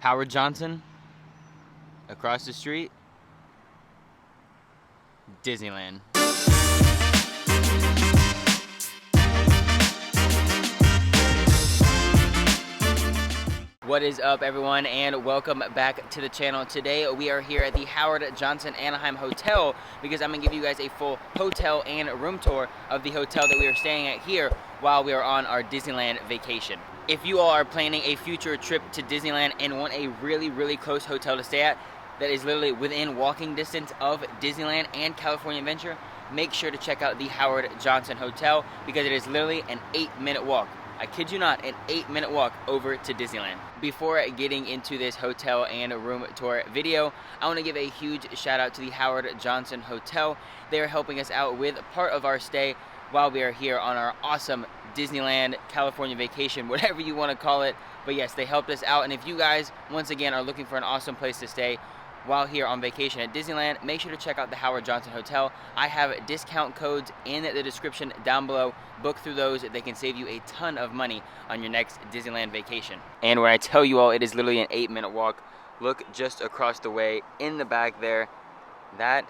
Howard Johnson, across the street, Disneyland. What is up, everyone, and welcome back to the channel. Today we are here at the Howard Johnson Anaheim Hotel because I'm gonna give you guys a full hotel and room tour of the hotel that we are staying at here while we are on our Disneyland vacation. If you all are planning a future trip to Disneyland and want a really close hotel to stay at that is literally within walking distance of Disneyland and California Adventure, make sure to check out the Howard Johnson Hotel because it is literally an 8-minute walk. I kid you not, an 8-minute walk over to Disneyland. Before getting into this hotel and room tour video, I want to give a huge shout out to the Howard Johnson Hotel. They're helping us out with part of our stay while we are here on our awesome Disneyland California vacation, whatever you want to call it. But yes, they helped us out. And if you guys, once again, are looking for an awesome place to stay while here on vacation at Disneyland, make sure to check out the Howard Johnson Hotel. I have discount codes in the description down below. Book through those. They can save you a ton of money on your next Disneyland vacation. And when I tell you all it is literally an 8-minute walk, look just across the way in the back there. That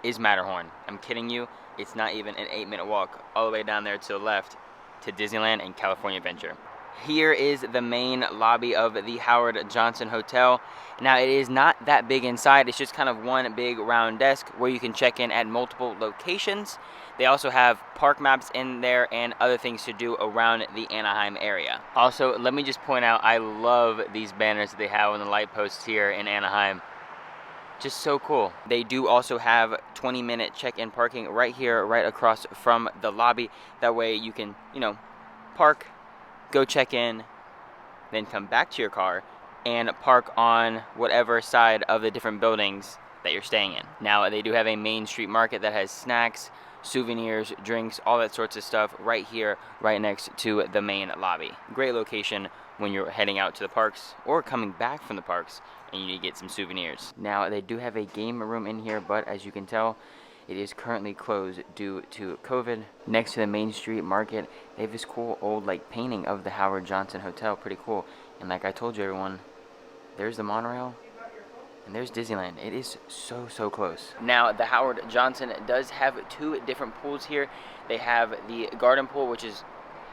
is Matterhorn. I'm kidding you. It's not even an 8-minute walk all the way down there to the left to Disneyland and California Adventure. Here is the main lobby of the Howard Johnson Hotel. Now, it is not that big inside. It's just kind of one big round desk where you can check in at multiple locations. They also have park maps in there and other things to do around the Anaheim area. Also, let me just point out, I love these banners that they have on the light posts here in Anaheim. Just so cool. They do also have 20-minute check-in parking right here, right across from the lobby. That way you can, park, go check in, then come back to your car and park on whatever side of the different buildings that you're staying in. Now, they do have a main street market that has snacks, souvenirs, drinks, all that sorts of stuff right here, right next to the main lobby. Great location when you're heading out to the parks or coming back from the parks and you need to get some souvenirs. Now, they do have a game room in here, but as you can tell, it is currently closed due to COVID. Next to the Main Street Market, they have this cool old painting of the Howard Johnson Hotel. Pretty cool. And like I told you, everyone, there's the monorail and there's Disneyland. It is so close. Now, the Howard Johnson does have 2 different pools here. They have the garden pool, which is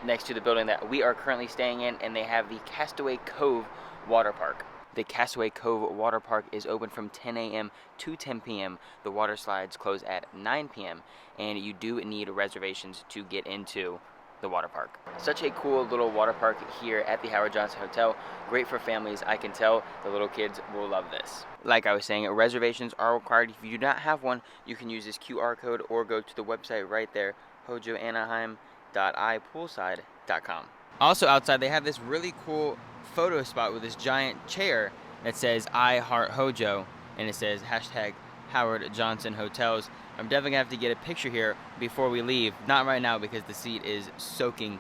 next to the building that we are currently staying in, and they have the Castaway Cove water park. The Castaway Cove water park is open from 10 a.m. to 10 p.m. The water slides close at 9 p.m. and you do need reservations to get into the water park. Such a cool little water park here at the Howard Johnson Hotel. Great for families. I can tell the little kids will love this. Like I was saying, reservations are required. If you do not have one, you can use this QR code or go to the website right there, hojoanaheim.ipoolside.com. Also outside, they have this really cool photo spot with this giant chair that says I Heart Hojo, and it says hashtag Howard Johnson Hotels. I'm definitely gonna have to get a picture here before we leave. Not right now because the seat is soaking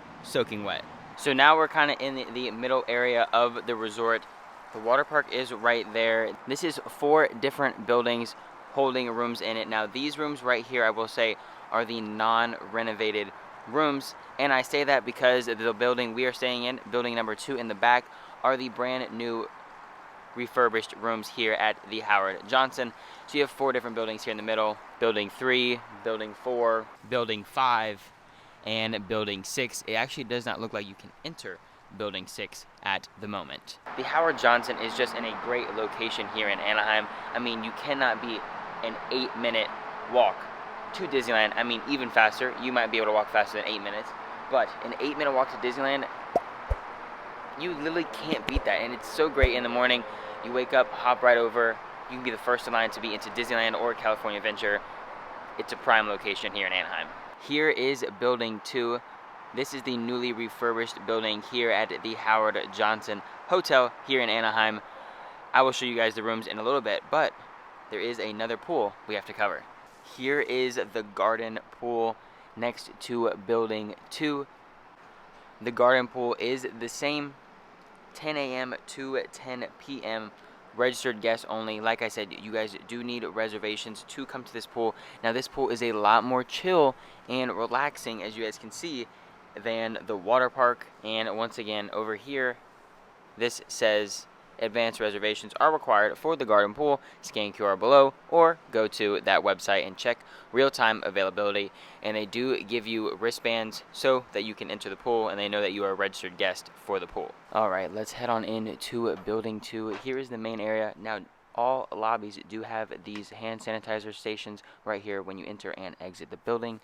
wet. So now we're kind of in the middle area of the resort. The water park is right there. This is 4 different buildings holding rooms in it. Now, these rooms right here, I will say, are the non-renovated rooms, and I say that because the building we are staying in, building number 2 in the back, are the brand new refurbished rooms here at the Howard Johnson. So you have 4 different buildings here in the middle: building 3, building 4, building 5, and building 6. It actually does not look like you can enter building 6 at the moment. The Howard Johnson is just in a great location here in Anaheim. I mean, you cannot beat an 8-minute walk to Disneyland. I mean, even faster. You might be able to walk faster than 8 minutes, but an 8-minute walk to Disneyland, you literally can't beat that. And it's so great in the morning. You wake up, hop right over. You can be the first in line to be into Disneyland or California Adventure. It's a prime location here in Anaheim. Here is building 2. This is the newly refurbished building here at the Howard Johnson Hotel here in Anaheim. I will show you guys the rooms in a little bit, but there is another pool we have to cover. Here is the garden pool next to building 2. The garden pool is the same, 10 a.m. to 10 p.m. Registered guests only. Like I said, you guys do need reservations to come to this pool. Now, this pool is a lot more chill and relaxing, as you guys can see, than the water park. And once again, over here, this says advanced reservations are required for the garden pool. Scan QR below or go to that website and check real-time availability. And they do give you wristbands so that you can enter the pool and they know that you are a registered guest for the pool. All right, let's head on into building 2. Here is the main area. Now, all lobbies do have these hand sanitizer stations right here when you enter and exit the building.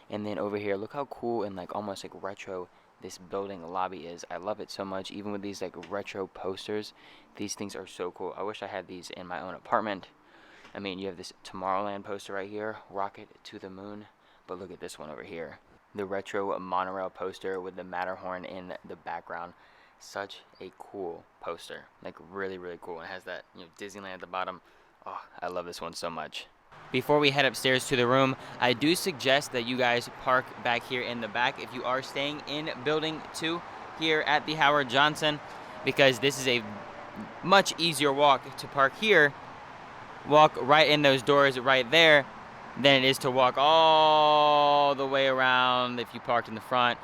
And then over here, look how cool and like almost like retro this building lobby is. I love it so much, even with these like retro posters. These things are so cool. I wish I had these in my own apartment. I mean, you have this Tomorrowland poster right here, Rocket to the Moon. But look at this one over here, the retro monorail poster with the Matterhorn in the background. Such a cool poster, like really, really cool. And it has that, Disneyland at the bottom. Oh, I love this one so much. Before we head upstairs to the room, I do suggest that you guys park back here in the back if you are staying in building 2 here at the Howard Johnson, because this is a much easier walk to park here, walk right in those doors right there, than it is to walk all the way around if you parked in the front,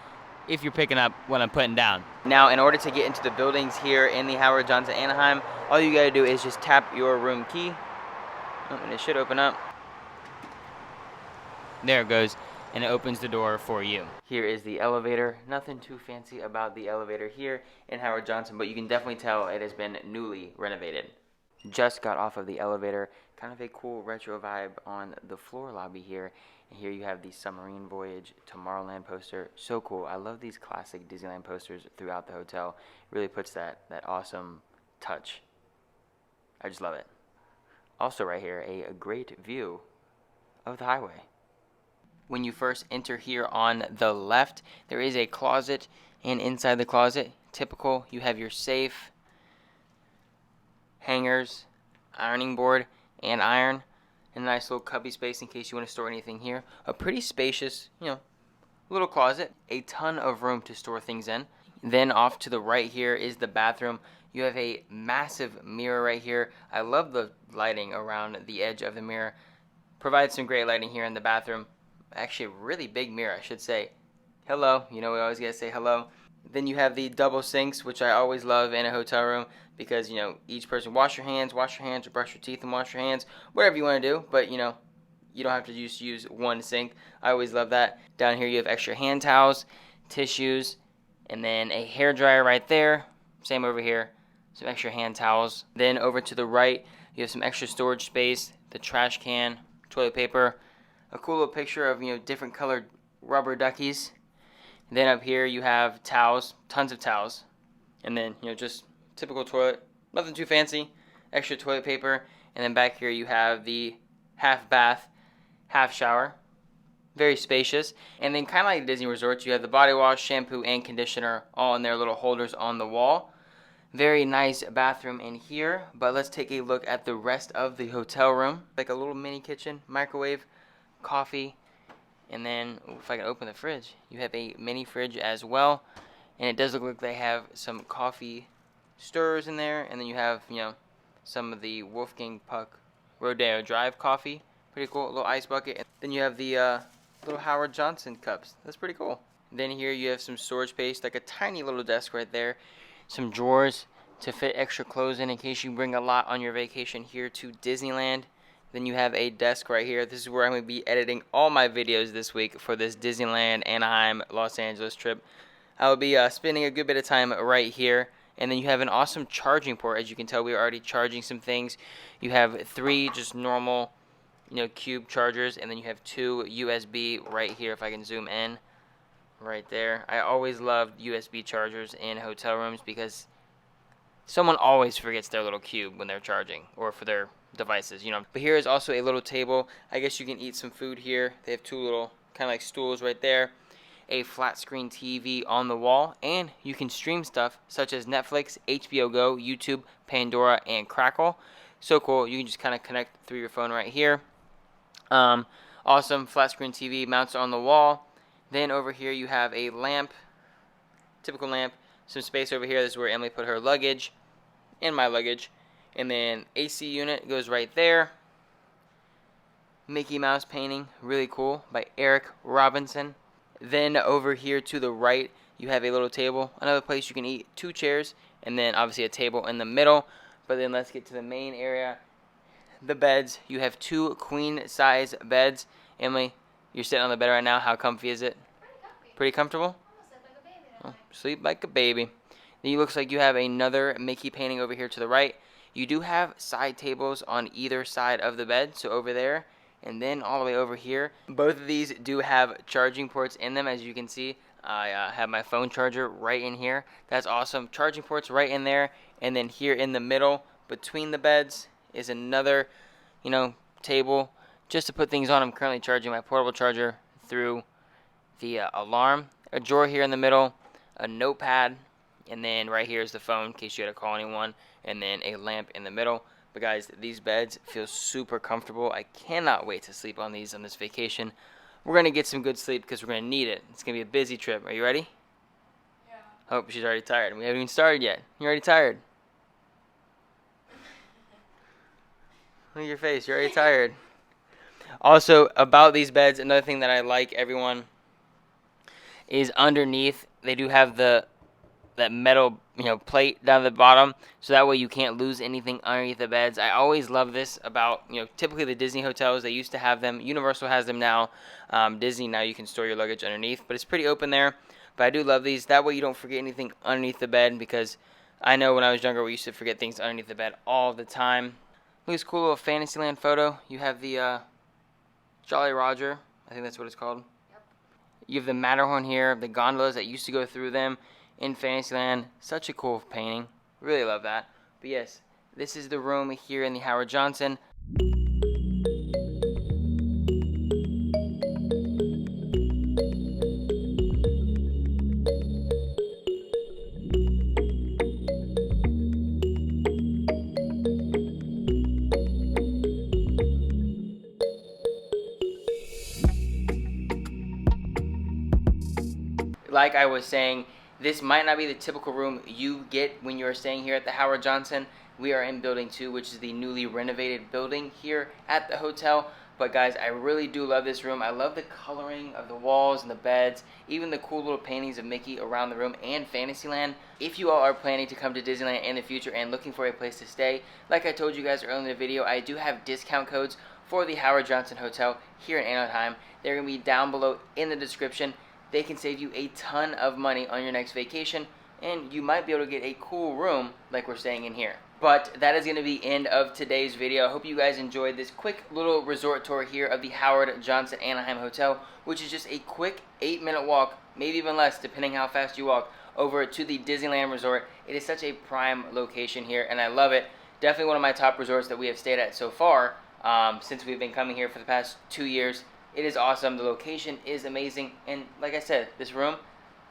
if you're picking up what I'm putting down. Now, in order to get into the buildings here in the Howard Johnson Anaheim, all you gotta do is just tap your room key, and it should open up. There it goes, and it opens the door for you. Here is the elevator. Nothing too fancy about the elevator here in Howard Johnson, but you can definitely tell it has been newly renovated. Just got off of the elevator. Kind of a cool retro vibe on the floor lobby here. And here you have the Submarine Voyage Tomorrowland poster. So cool. I love these classic Disneyland posters throughout the hotel. It really puts that awesome touch. I just love it. Also right here, a great view of the highway. When you first enter here on the left, there is a closet, and inside the closet, typical, you have your safe, hangers, ironing board, and iron, and a nice little cubby space in case you want to store anything here. A pretty spacious, little closet, a ton of room to store things in. Then off to the right here is the bathroom. You have a massive mirror right here. I love the lighting around the edge of the mirror. Provides some great lighting here in the bathroom. Actually, a really big mirror, I should say. Hello, we always gotta say hello. Then you have the double sinks, which I always love in a hotel room because, each person wash your hands, or brush your teeth and wash your hands, whatever you want to do, but, you don't have to just use one sink. I always love that. Down here you have extra hand towels, tissues, and then a hair dryer right there. Same over here, some extra hand towels. Then over to the right, you have some extra storage space, the trash can, toilet paper, a cool little picture of, different colored rubber duckies. Then up here you have towels, tons of towels. And then, just typical toilet, nothing too fancy, extra toilet paper. And then back here you have the half bath, half shower. Very spacious. And then kind of like Disney resorts, you have the body wash, shampoo, and conditioner all in their little holders on the wall. Very nice bathroom in here. But let's take a look at the rest of the hotel room. Like a little mini kitchen, microwave, coffee, and then if I can open the fridge, you have a mini fridge as well, and it does look like they have some coffee stirrers in there, and then you have some of the Wolfgang Puck Rodeo Drive coffee, pretty cool, a little ice bucket, and then you have the little Howard Johnson cups. That's pretty cool. Then here you have some storage space, like a tiny little desk right there, some drawers to fit extra clothes in case you bring a lot on your vacation here to Disneyland. Then you have a desk right here. This is where I'm going to be editing all my videos this week for this Disneyland, Anaheim, Los Angeles trip. I will be spending a good bit of time right here. And then you have an awesome charging port. As you can tell, we are already charging some things. You have 3 just normal, cube chargers. And then you have 2 USB right here, if I can zoom in. Right there. I always loved USB chargers in hotel rooms because someone always forgets their little cube when they're charging or for their devices, But here is also a little table. I guess you can eat some food here. They have 2 little kind of like stools right there. A flat screen TV on the wall, and you can stream stuff such as Netflix, HBO Go, YouTube, Pandora, and Crackle. So cool. You can just kind of connect through your phone right here. Awesome flat screen TV mounts on the wall. Then over here you have a lamp, typical lamp, some space over here. This is where Emily put her luggage and my luggage. And then AC unit goes right there. Mickey Mouse painting, really cool, by Eric Robinson. Then over here to the right, you have a little table, another place you can eat, 2 chairs, and then obviously a table in the middle. But then let's get to the main area. The beds. You have 2 queen size beds. Emily, you're sitting on the bed right now. How comfy is it? Pretty comfortable? Oh, sleep like a baby. Then it looks like you have another Mickey painting over here to the right. You do have side tables on either side of the bed, so over there and then all the way over here. Both of these do have charging ports in them, as you can see. I have my phone charger right in here. That's awesome. Charging ports right in there, and then here in the middle between the beds is another, table just to put things on. I'm currently charging my portable charger through the alarm. A drawer here in the middle, a notepad, and then right here is the phone in case you had to call anyone, and then a lamp in the middle. But guys, these beds feel super comfortable. I cannot wait to sleep on these on this vacation. We're going to get some good sleep because we're going to need it. It's going to be a busy trip. Are you ready? Yeah. Oh, she's already tired. We haven't even started yet. You're already tired. Look at your face. You're already tired. Also, about these beds, another thing that I like, everyone, is underneath they do have that metal plate down at the bottom, so that way you can't lose anything underneath the beds. I always love this about typically the Disney hotels. They used to have them. Universal has them now. Disney, now you can store your luggage underneath, but it's pretty open there. But I do love these. That way you don't forget anything underneath the bed, because I know when I was younger we used to forget things underneath the bed all the time. Look at this cool little Fantasyland photo. You have the Jolly Roger, I think that's what it's called. You have the Matterhorn here, the gondolas that used to go through them in Fantasyland. Such a cool painting. Really love that. But yes, this is the room here in the Howard Johnson. Like I was saying, this might not be the typical room you get when you're staying here at the Howard Johnson. We are in Building 2, which is the newly renovated building here at the hotel. But guys, I really do love this room. I love the coloring of the walls and the beds, even the cool little paintings of Mickey around the room and Fantasyland. If you all are planning to come to Disneyland in the future and looking for a place to stay, like I told you guys earlier in the video, I do have discount codes for the Howard Johnson Hotel here in Anaheim. They're going to be down below in the description. They can save you a ton of money on your next vacation, and you might be able to get a cool room like we're staying in here. But that is going to be the end of today's video. I hope you guys enjoyed this quick little resort tour here of the Howard Johnson Anaheim Hotel, which is just a quick 8-minute walk, maybe even less depending how fast you walk, over to the Disneyland Resort. It is such a prime location here, and I love it. Definitely one of my top resorts that we have stayed at so far since we've been coming here for the past 2 years. It is awesome. The location is amazing. And like I said, this room,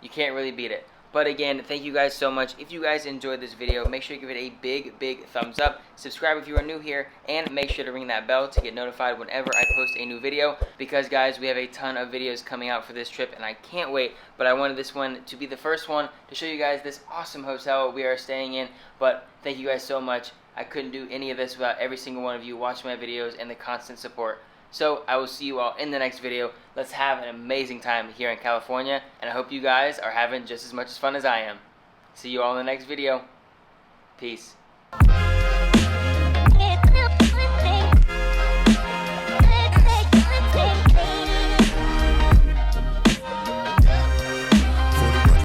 you can't really beat it. But again, thank you guys so much. If you guys enjoyed this video, make sure you give it a big thumbs up. Subscribe if you are new here. And make sure to ring that bell to get notified whenever I post a new video. Because guys, we have a ton of videos coming out for this trip, and I can't wait. But I wanted this one to be the first one to show you guys this awesome hotel we are staying in. But thank you guys so much. I couldn't do any of this without every single one of you watching my videos and the constant support. So I will see you all in the next video. Let's have an amazing time here in California, and I hope you guys are having just as much fun as I am. See you all in the next video. Peace.